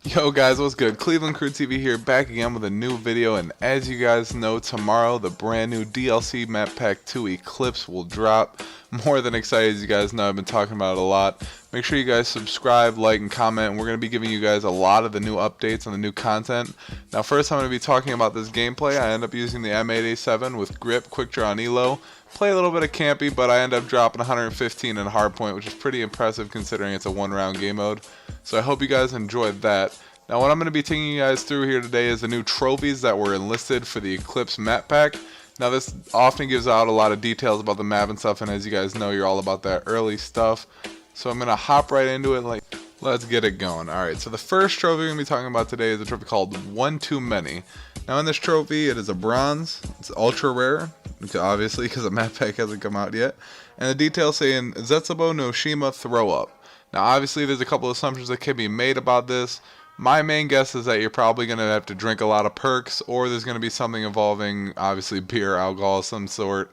Yo guys, what's good? Cleveland Crew TV here, back again with a new video, and as you guys know, tomorrow the brand new DLC Map Pack 2 Eclipse will drop. More than excited, as you guys know, I've been talking about it a lot. Make sure you guys subscribe, like, and comment, and we're going to be giving you guys a lot of the new updates and the new content. Now first I'm going to be talking about this gameplay. I end up using the M8A7 with grip, quick draw, and elo. Play a little bit of campy, but I end up dropping 115 in hardpoint, which is pretty impressive considering it's a one-round game mode. So I hope you guys enjoyed that. Now what I'm going to be taking you guys through here today is the new trophies that were enlisted for the Eclipse map pack. Now this often gives out a lot of details about the map and stuff, and as you guys know, you're all about that early stuff. So I'm going to hop right into it, let's get it going. Alright, so the first trophy we're going to be talking about today is a trophy called One Too Many. Now in this trophy, it is a bronze. It's ultra rare, obviously because the map pack hasn't come out yet. And the details saying Zetsubou no Shima throw up. Now obviously there's a couple of assumptions that can be made about this. My main guess is that you're probably going to have to drink a lot of perks, or there's going to be something involving, obviously, beer, alcohol of some sort,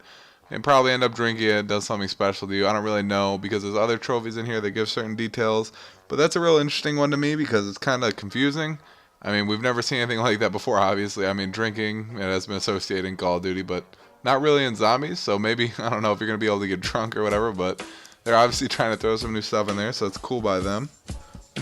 and probably end up drinking it, does something special to you. I don't really know, because there's other trophies in here that give certain details, but that's a real interesting one to me, because it's kind of confusing. I mean, we've never seen anything like that before, obviously. I mean, drinking, it has been associated in Call of Duty, but not really in zombies, so maybe, I don't know if you're going to be able to get drunk or whatever, but they're obviously trying to throw some new stuff in there, so it's cool by them.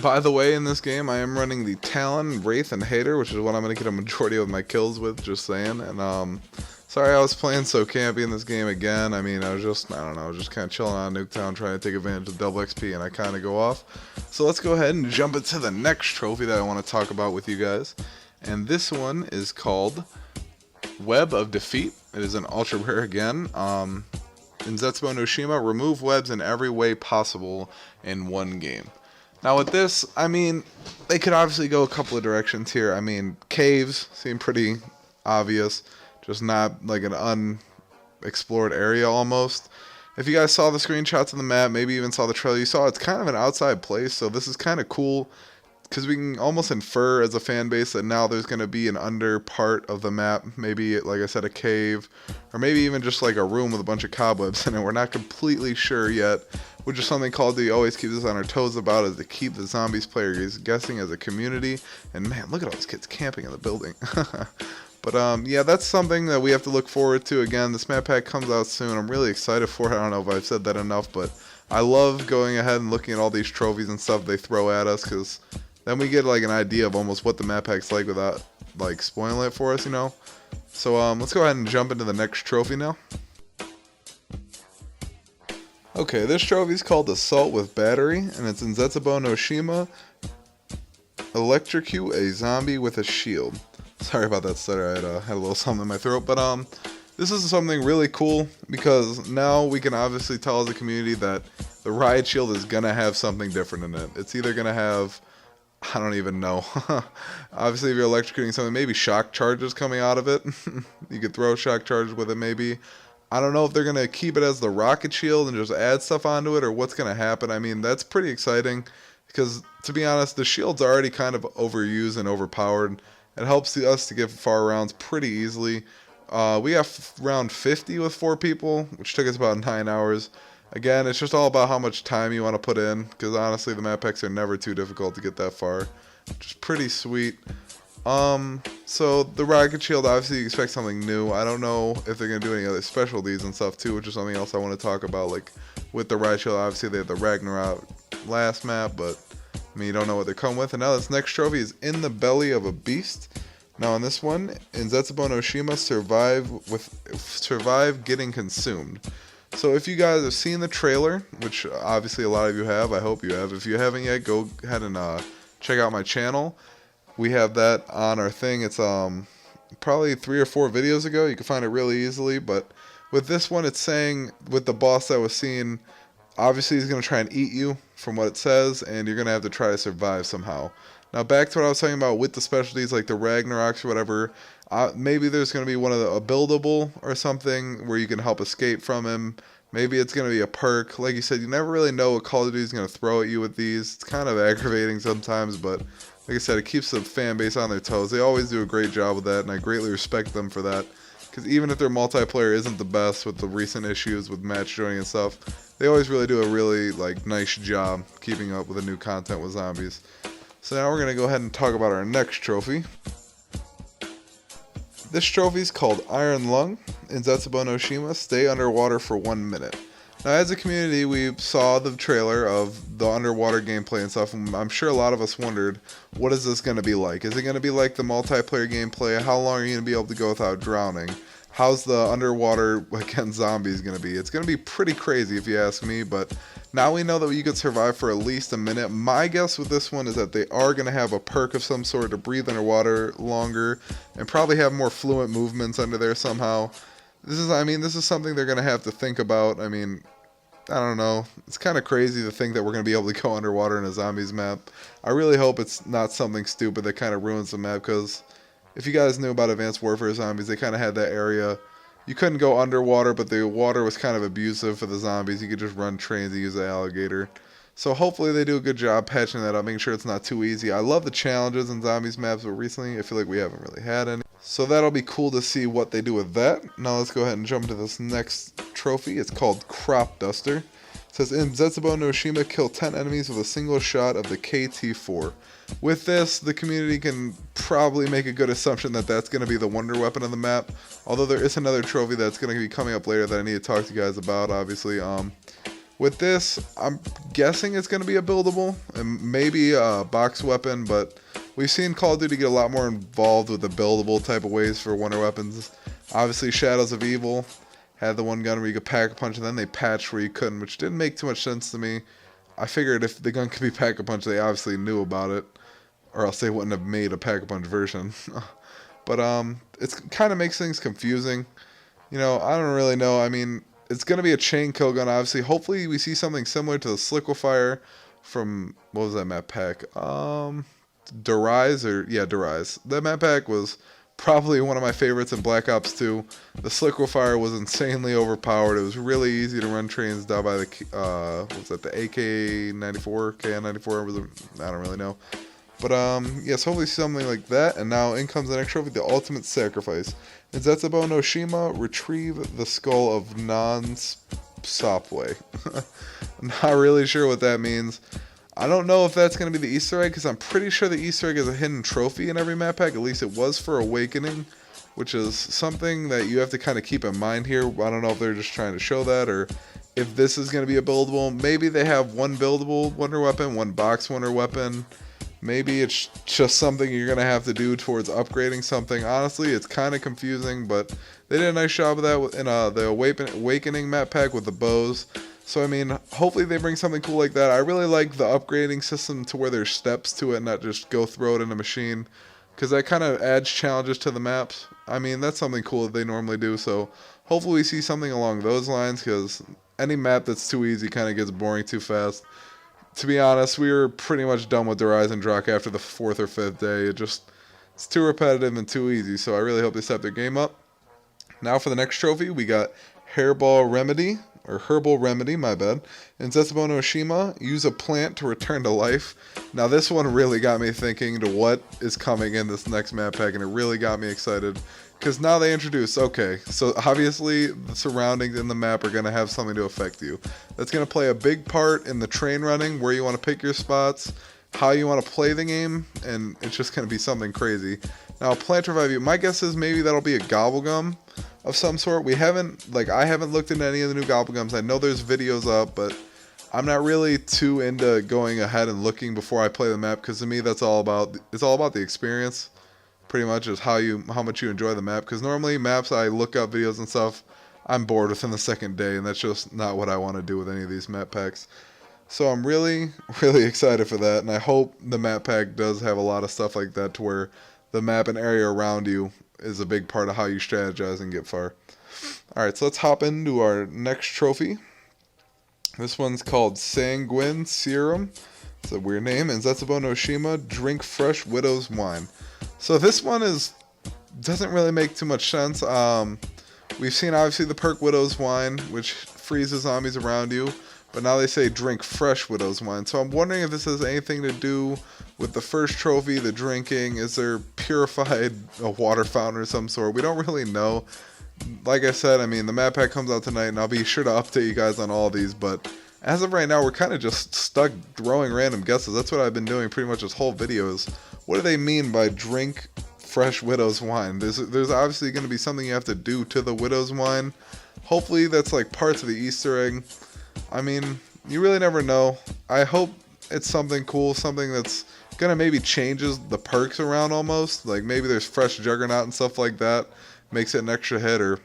By the way, in this game, I am running the Talon, Wraith, and Hater, which is what I'm going to get a majority of my kills with, just saying. And, sorry I was playing so campy in this game again. I mean, I don't know, I was just kind of chilling on Nuketown, trying to take advantage of double XP, and I kind of go off. So let's go ahead and jump into the next trophy that I want to talk about with you guys. And this one is called Web of Defeat. It is an ultra rare again. In Zetsubou no Shima, remove webs in every way possible in one game. Now with this, I mean, they could obviously go a couple of directions here. I mean, caves seem pretty obvious, just not like an unexplored area almost. If you guys saw the screenshots of the map, maybe even saw the trailer, you saw it's kind of an outside place, so this is kind of cool, because we can almost infer as a fan base that now there's going to be an under part of the map, maybe, like I said, a cave, or maybe even just like a room with a bunch of cobwebs in it. We're not completely sure yet, which is something Call of Duty always keeps us on our toes about, is to keep the zombies players guessing as a community. And man, look at all these kids camping in the building. But yeah, that's something that we have to look forward to. Again, this map pack comes out soon. I'm really excited for it. I don't know if I've said that enough, but I love going ahead and looking at all these trophies and stuff they throw at us, because then we get like an idea of almost what the map pack's like without like spoiling it for us, you know. So let's go ahead and jump into the next trophy now. Okay, this trophy is called Assault with Battery, and it's in Zetsubou no Shima. Electrocute a zombie with a shield. Sorry about that stutter, I had a little something in my throat, but this is something really cool, because now we can obviously tell as a community that the riot shield is gonna have something different in it. It's either gonna have, I don't even know. Obviously, if you're electrocuting something, maybe shock charges coming out of it. You could throw shock charges with it, maybe. I don't know if they're going to keep it as the rocket shield and just add stuff onto it, or what's going to happen. I mean, that's pretty exciting, because, to be honest, the shield's already kind of overused and overpowered. It helps us to get far rounds pretty easily. We got round 50 with 4 people, which took us about 9 hours. Again, it's just all about how much time you want to put in, because honestly, the map packs are never too difficult to get that far. Which is pretty sweet. So the rocket shield, obviously you expect something new. I don't know if they're going to do any other specialties and stuff too, which is something else I want to talk about. Like with the riot shield, obviously they have the Ragnarok last map, but I mean, you don't know what they come with. And now this next trophy is in the belly of a beast. Now on this one, in Zetsubou no Shima, survive getting consumed. So if you guys have seen the trailer, which obviously a lot of you have, I hope you have. If you haven't yet, go ahead and check out my channel. We have that on our thing. It's probably 3 or 4 videos ago. You can find it really easily. But with this one, it's saying with the boss that was seen, obviously he's going to try and eat you from what it says, and you're going to have to try to survive somehow. Now back to what I was talking about with the specialties like the Ragnaroks or whatever. Maybe there's going to be one of a buildable or something where you can help escape from him. Maybe it's going to be a perk. Like you said, you never really know what Call of Duty is going to throw at you with these. It's kind of aggravating sometimes, but like I said, it keeps the fan base on their toes. They always do a great job with that, and I greatly respect them for that. Because even if their multiplayer isn't the best with the recent issues with match joining and stuff, they always really do a really nice job keeping up with the new content with zombies. So now we're going to go ahead and talk about our next trophy. This trophy is called Iron Lung in Zetsubou no Shima. Stay underwater for 1 minute. Now, as a community, we saw the trailer of the underwater gameplay and stuff, and I'm sure a lot of us wondered, what is this going to be like? Is it going to be like the multiplayer gameplay? How long are you going to be able to go without drowning? How's the underwater against zombies going to be? It's going to be pretty crazy if you ask me, but now we know that you could survive for at least a minute. My guess with this one is that they are going to have a perk of some sort to breathe underwater longer and probably have more fluent movements under there somehow. This is something they're going to have to think about. I mean, I don't know. It's kind of crazy to think that we're going to be able to go underwater in a zombies map. I really hope it's not something stupid that kind of ruins the map, because if you guys knew about Advanced Warfare Zombies, they kind of had that area. You couldn't go underwater, but the water was kind of abusive for the zombies. You could just run trains and use the alligator. So hopefully they do a good job patching that up, making sure it's not too easy. I love the challenges in zombies maps, but recently I feel like we haven't really had any. So that'll be cool to see what they do with that. Now let's go ahead and jump to this next trophy. It's called Crop Duster. It says, in Zetsubou no Shima, kill 10 enemies with a single shot of the KT-4. With this, the community can probably make a good assumption that that's going to be the wonder weapon of the map. Although there is another trophy that's going to be coming up later that I need to talk to you guys about, obviously. With this, I'm guessing it's going to be a buildable and maybe a box weapon, but we've seen Call of Duty get a lot more involved with the buildable type of ways for wonder weapons. Obviously, Shadows of Evil had the one gun where you could pack a punch, and then they patched where you couldn't, which didn't make too much sense to me. I figured if the gun could be pack a punch, they obviously knew about it, or else they wouldn't have made a pack a punch version. But it kind of makes things confusing. You know, I don't really know. I mean, it's going to be a chain kill gun, obviously. Hopefully we see something similar to the Sliquifier from, what was that map pack? Derise. That map pack was probably one of my favorites in Black Ops 2. The Sliquifier was insanely overpowered. It was really easy to run trains down by the, the AK-94, KN-94, I don't really know. But, yes, hopefully something like that. And now in comes the next trophy, the Ultimate Sacrifice. In Zetsubou no Shima, retrieve the skull of non-Sopway. I'm not really sure what that means. I don't know if that's going to be the Easter egg, because I'm pretty sure the Easter egg is a hidden trophy in every map pack. At least it was for Awakening, which is something that you have to kind of keep in mind here. I don't know if they're just trying to show that, or if this is going to be a buildable. Maybe they have one buildable wonder weapon, one box wonder weapon. Maybe it's just something you're going to have to do towards upgrading something. Honestly, it's kind of confusing, but they did a nice job of that in the Awakening map pack with the bows. So, I mean, hopefully they bring something cool like that. I really like the upgrading system to where there's steps to it, not just go throw it in a machine, because that kind of adds challenges to the maps. I mean, that's something cool that they normally do. So, hopefully we see something along those lines, because any map that's too easy kind of gets boring too fast. To be honest, we were pretty much done with Horizon Drock after the 4th or 5th day. It's too repetitive and too easy, so I really hope they step their game up. Now for the next trophy, we got Hairball Remedy, or Herbal Remedy, my bad. In Zetsubou no Shima, use a plant to return to life. Now this one really got me thinking to what is coming in this next map pack, and it really got me excited. Because now they introduce, okay, so obviously the surroundings in the map are going to have something to affect you. That's going to play a big part in the train running, where you want to pick your spots, how you want to play the game, and it's just going to be something crazy. Now, plant revive you, my guess is maybe that'll be a gobblegum of some sort. I haven't looked into any of the new gobblegums. I know there's videos up, but I'm not really too into going ahead and looking before I play the map, because to me it's all about the experience. Pretty much is how much you enjoy the map, because normally maps I look up videos and stuff, I'm bored within the second day, and that's just not what I want to do with any of these map packs. So I'm really excited for that, and I hope the map pack does have a lot of stuff like that, to where the map and area around you is a big part of how you strategize and get far. Alright, so let's hop into our next trophy. This one's called Sanguine Serum. It's a weird name. In Zetsubou no Shima, drink fresh widow's wine. So this one doesn't really make too much sense. We've seen obviously the perk Widow's Wine, which freezes zombies around you, but now they say drink fresh Widow's Wine. So I'm wondering if this has anything to do with the first trophy, the drinking. Is there purified a water fountain or some sort? We don't really know. Like I said, I mean, the map pack comes out tonight, and I'll be sure to update you guys on all these, but As of right now, we're kind of just stuck throwing random guesses. That's what I've been doing pretty much this whole video is, what do they mean by drink fresh widow's wine? There's obviously going to be something you have to do to the widow's wine. Hopefully that's like parts of the Easter egg. I mean, you really never know. I hope it's something cool, something that's going to maybe changes the perks around almost. Like maybe there's fresh Juggernaut and stuff like that. Makes it an extra hit, or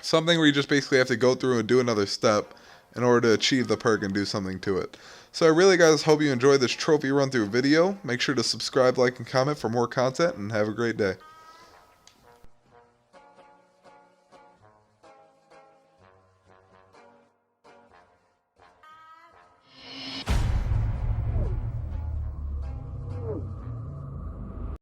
something where you just basically have to go through and do another step in order to achieve the perk and do something to it. So I really, guys, hope you enjoyed this trophy run through video. Make sure to subscribe, like, and comment for more content, and have a great day.